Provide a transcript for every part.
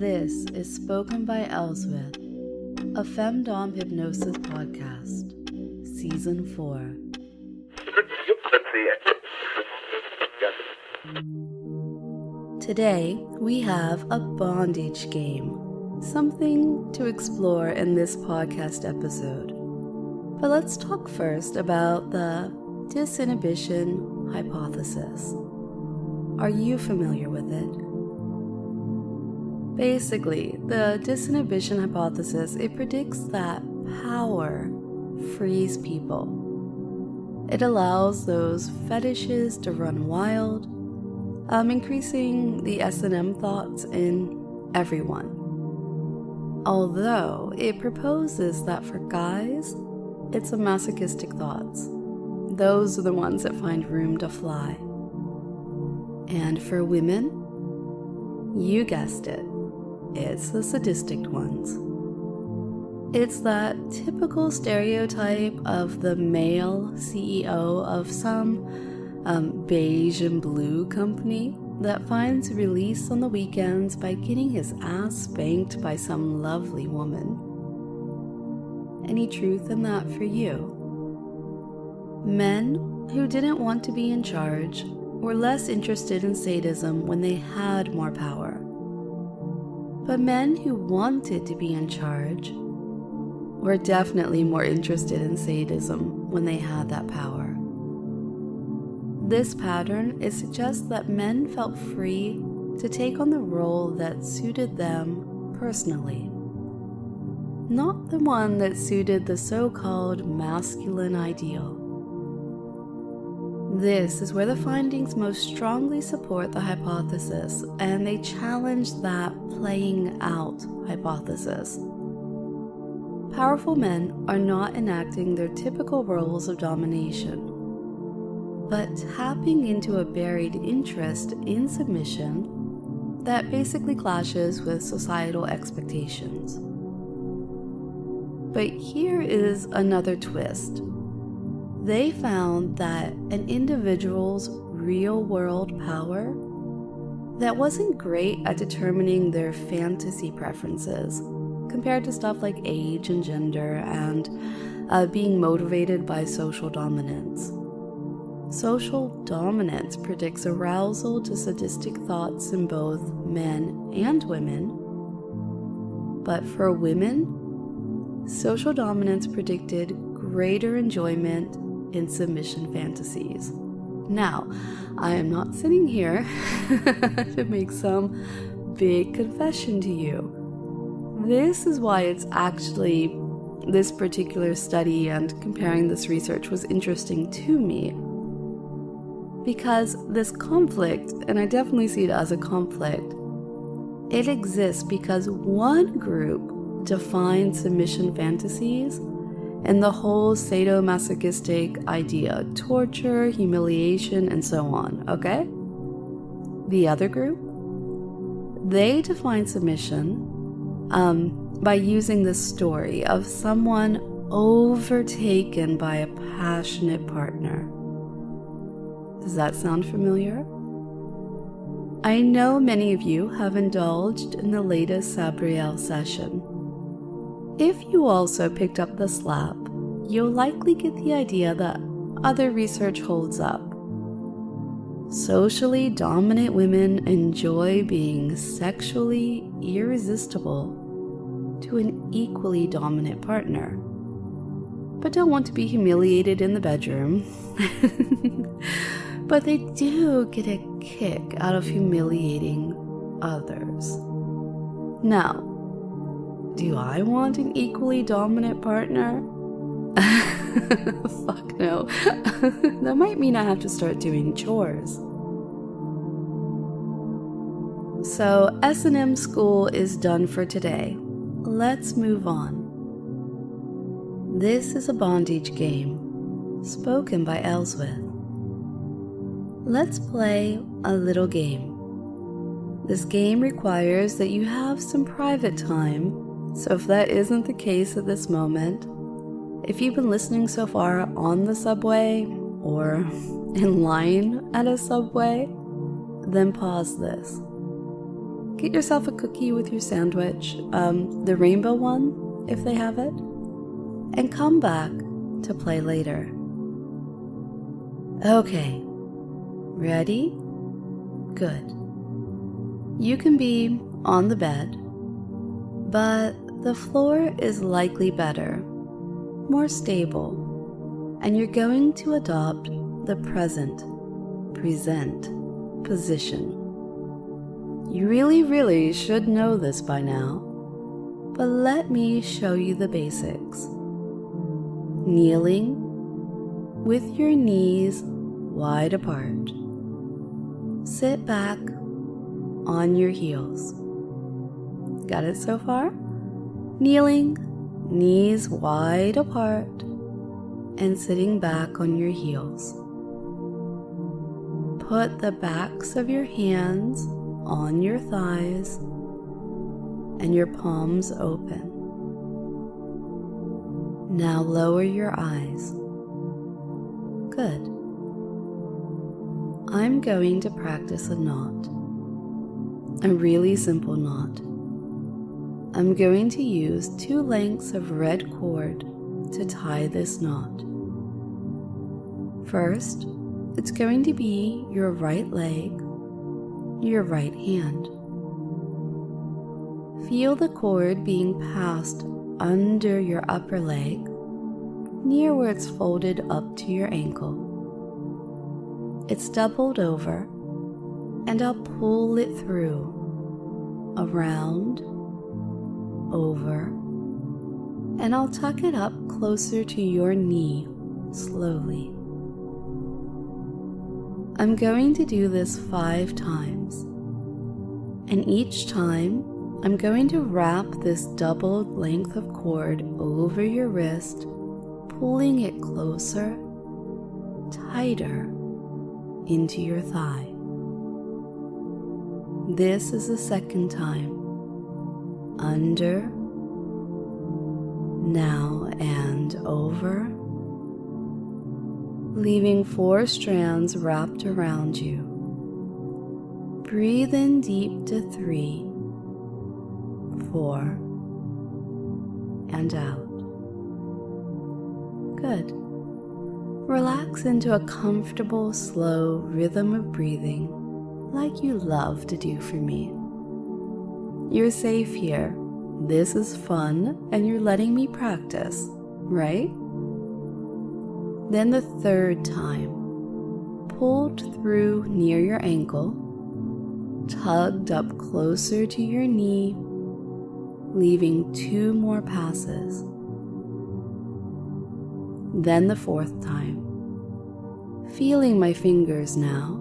This is Spoken by Elswith, a femdom hypnosis podcast, Season 4. Today, we have a bondage game, something to explore in this podcast episode. But let's talk first about the disinhibition hypothesis. Are you familiar with it? Basically, the disinhibition hypothesis, it predicts that power frees people. It allows those fetishes to run wild, increasing the S&M thoughts in everyone. Although it proposes that for guys, it's a masochistic thoughts. Those are the ones that find room to fly. And for women, you guessed it, it's the sadistic ones. It's that typical stereotype of the male CEO of some beige and blue company that finds release on the weekends by getting his ass spanked by some lovely woman. Any truth in that for you? Men who didn't want to be in charge were less interested in sadism when they had more power. But men who wanted to be in charge were definitely more interested in sadism when they had that power. This pattern, it suggests that men felt free to take on the role that suited them personally, not the one that suited the so-called masculine ideal. This is where the findings most strongly support the hypothesis, and they challenge that playing out hypothesis. Powerful men are not enacting their typical roles of domination, but tapping into a buried interest in submission that basically clashes with societal expectations. But here is another twist. They found that an individual's real-world power that wasn't great at determining their fantasy preferences compared to stuff like age and gender and being motivated by social dominance. Social dominance predicts arousal to sadistic thoughts in both men and women. But for women, social dominance predicted greater enjoyment in submission fantasies. Now, I am not sitting here to make some big confession to you. This is why it's actually this particular study and comparing this research was interesting to me. Because this conflict, and I definitely see it as a conflict, it exists because one group defines submission fantasies and the whole sadomasochistic idea, torture, humiliation, and so on, okay? The other group, they define submission by using the story of someone overtaken by a passionate partner. Does that sound familiar? I know many of you have indulged in the latest Sabriel session. If you also picked up the slap, you'll likely get the idea that other research holds up. Socially dominant women enjoy being sexually irresistible to an equally dominant partner, but don't want to be humiliated in the bedroom. But they do get a kick out of humiliating others. Now, do I want an equally dominant partner? Fuck no. That might mean I have to start doing chores. So, S&M school is done for today. Let's move on. This is a bondage game, spoken by Elswith. Let's play a little game. This game requires that you have some private time, so if that isn't the case at this moment, if you've been listening so far on the subway or in line at a subway, then pause this. Get yourself a cookie with your sandwich, the rainbow one, if they have it, and come back to play later. Okay, ready? Good. You can be on the bed, but the floor is likely better, more stable, and you're going to adopt the present position. You really should know this by now, but let me show you the basics. Kneeling with your knees wide apart. Sit back on your heels. Got it so far? Kneeling, knees wide apart, and sitting back on your heels. Put the backs of your hands on your thighs and your palms open. Now lower your eyes. Good. I'm going to practice a knot. A really simple knot. I'm going to use 2 lengths of red cord to tie this knot. First, it's going to be your right leg, your right hand. Feel the cord being passed under your upper leg, near where it's folded up to your ankle. It's doubled over, and I'll pull it through, around, over, and I'll tuck it up closer to your knee slowly. I'm going to do this 5 times, and each time I'm going to wrap this doubled length of cord over your wrist, pulling it closer, tighter into your thigh. This is the second time. Under, now and over, leaving 4 strands wrapped around you. Breathe in deep to 3, 4, and out. Good. Relax into a comfortable, slow rhythm of breathing, like you love to do for me. You're safe here. This is fun, and you're letting me practice, right? Then the 3rd time, pulled through near your ankle, tugged up closer to your knee, leaving 2 more passes. Then the 4th time, feeling my fingers now,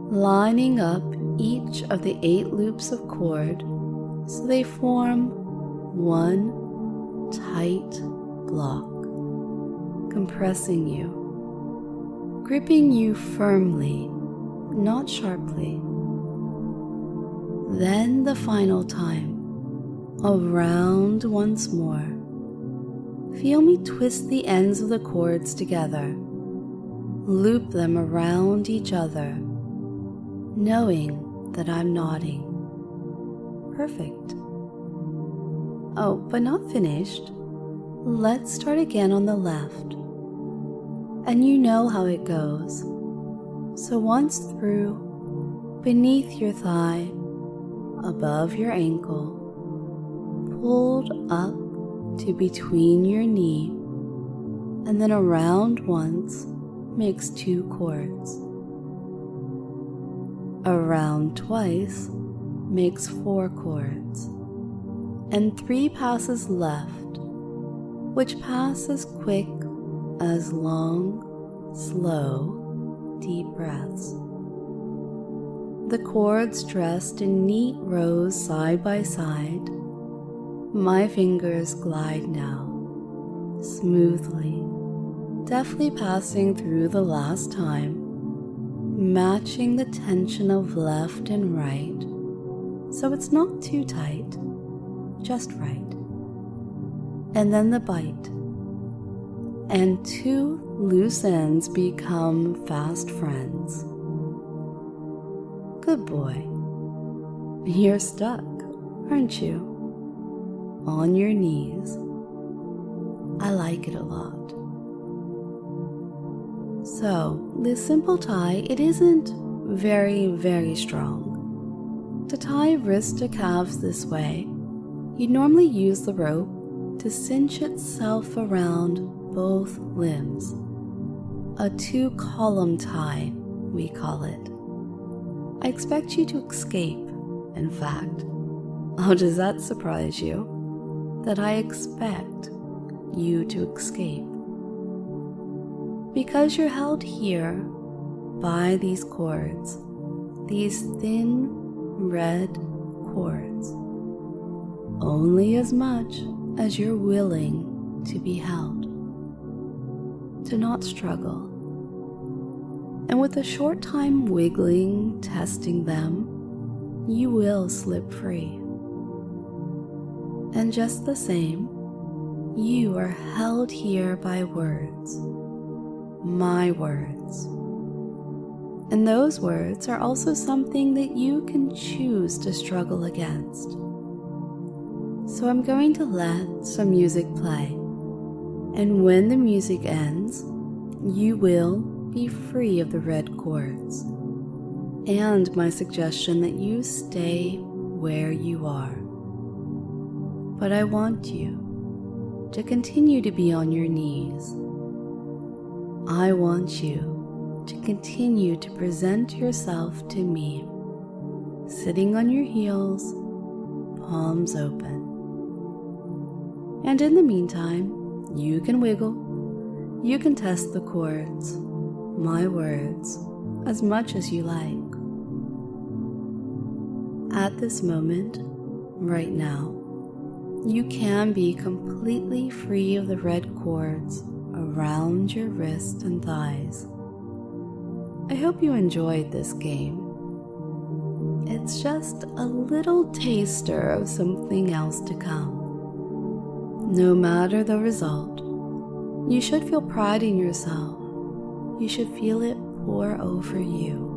lining up each of the 8 loops of cord so they form one tight block, compressing you, gripping you firmly, not sharply. Then the final time, around once more. Feel me twist the ends of the cords together, loop them around each other, knowing that I'm nodding. Perfect. Oh, but not finished. Let's start again on the left. And you know how it goes. So once through, beneath your thigh, above your ankle, pulled up to between your knee, and then around once makes 2 cords. Around twice makes 4 cords, and 3 passes left, which pass as quick as long, slow, deep breaths. The cords dressed in neat rows side by side. My fingers glide now, smoothly, deftly passing through the last time, matching the tension of left and right, so it's not too tight, just right. And then the bite, and 2 loose ends become fast friends. Good boy. You're stuck, aren't you? On your knees. I like it a lot. So, this simple tie, it isn't very strong. To tie wrist to calves this way, you normally use the rope to cinch itself around both limbs. A 2-column tie, we call it. I expect you to escape, in fact. Oh, does that surprise you? That I expect you to escape. Because you're held here by these cords, these thin red cords, only as much as you're willing to be held, to not struggle. And with a short time wiggling, testing them, you will slip free. And just the same, you are held here by words, my words. And those words are also something that you can choose to struggle against. So I'm going to let some music play, and when the music ends, you will be free of the red cords. And my suggestion that you stay where you are. But I want you to continue to be on your knees. I want you to continue to present yourself to me, sitting on your heels, palms open. And in the meantime, you can wiggle, you can test the cords, my words, as much as you like. At this moment, right now, you can be completely free of the red cords around your wrists and thighs. I hope you enjoyed this game. It's just a little taster of something else to come. No matter the result, you should feel pride in yourself. You should feel it pour over you.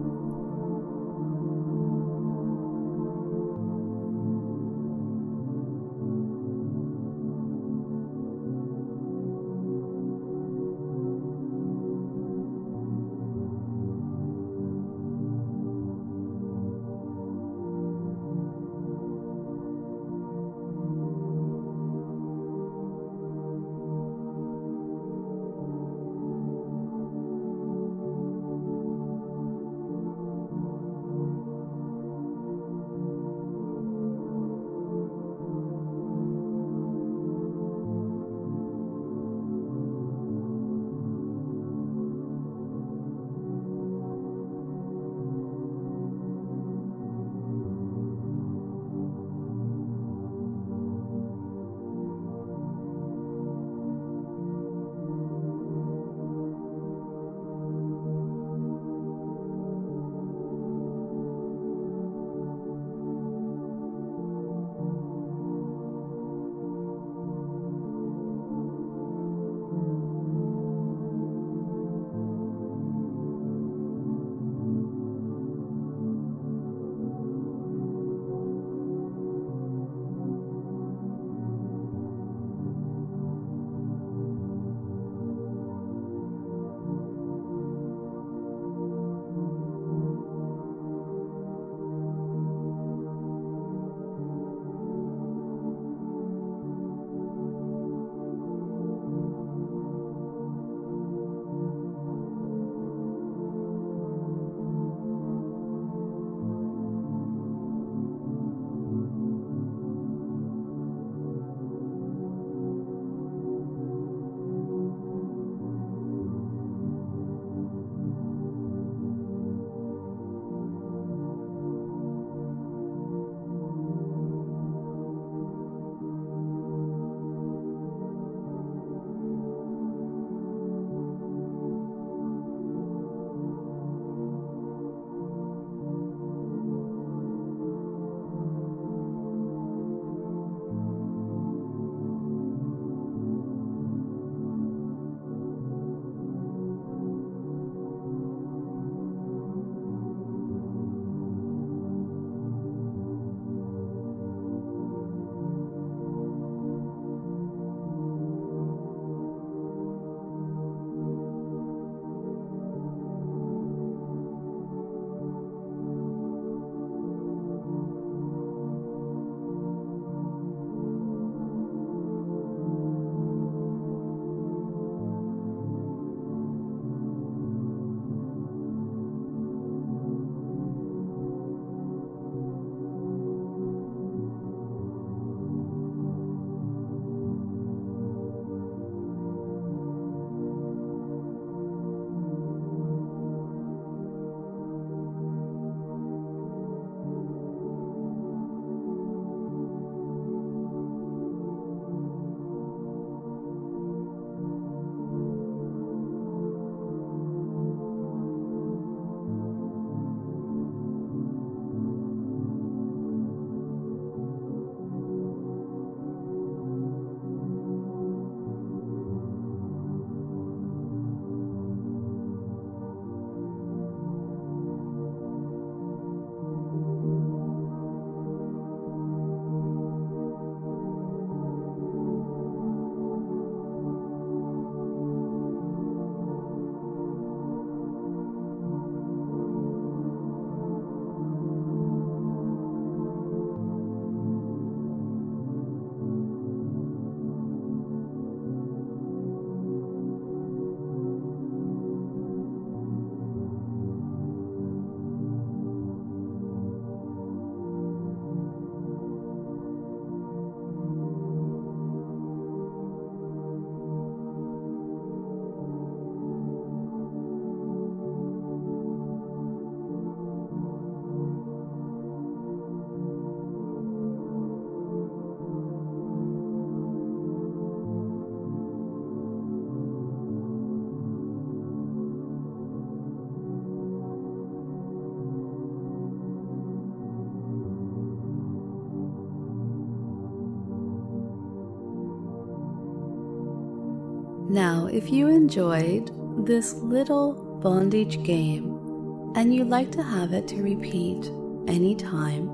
Now, if you enjoyed this little bondage game and you'd like to have it to repeat anytime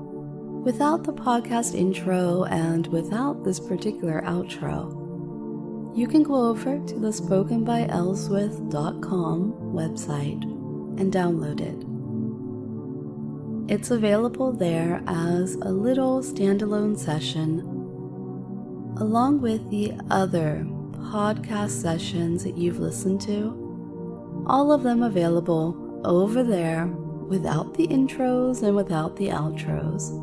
without the podcast intro and without this particular outro, you can go over to the spokenbyelswith.com website and download it. It's available there as a little standalone session, along with the other podcast sessions that you've listened to, all of them available over there without the intros and without the outros.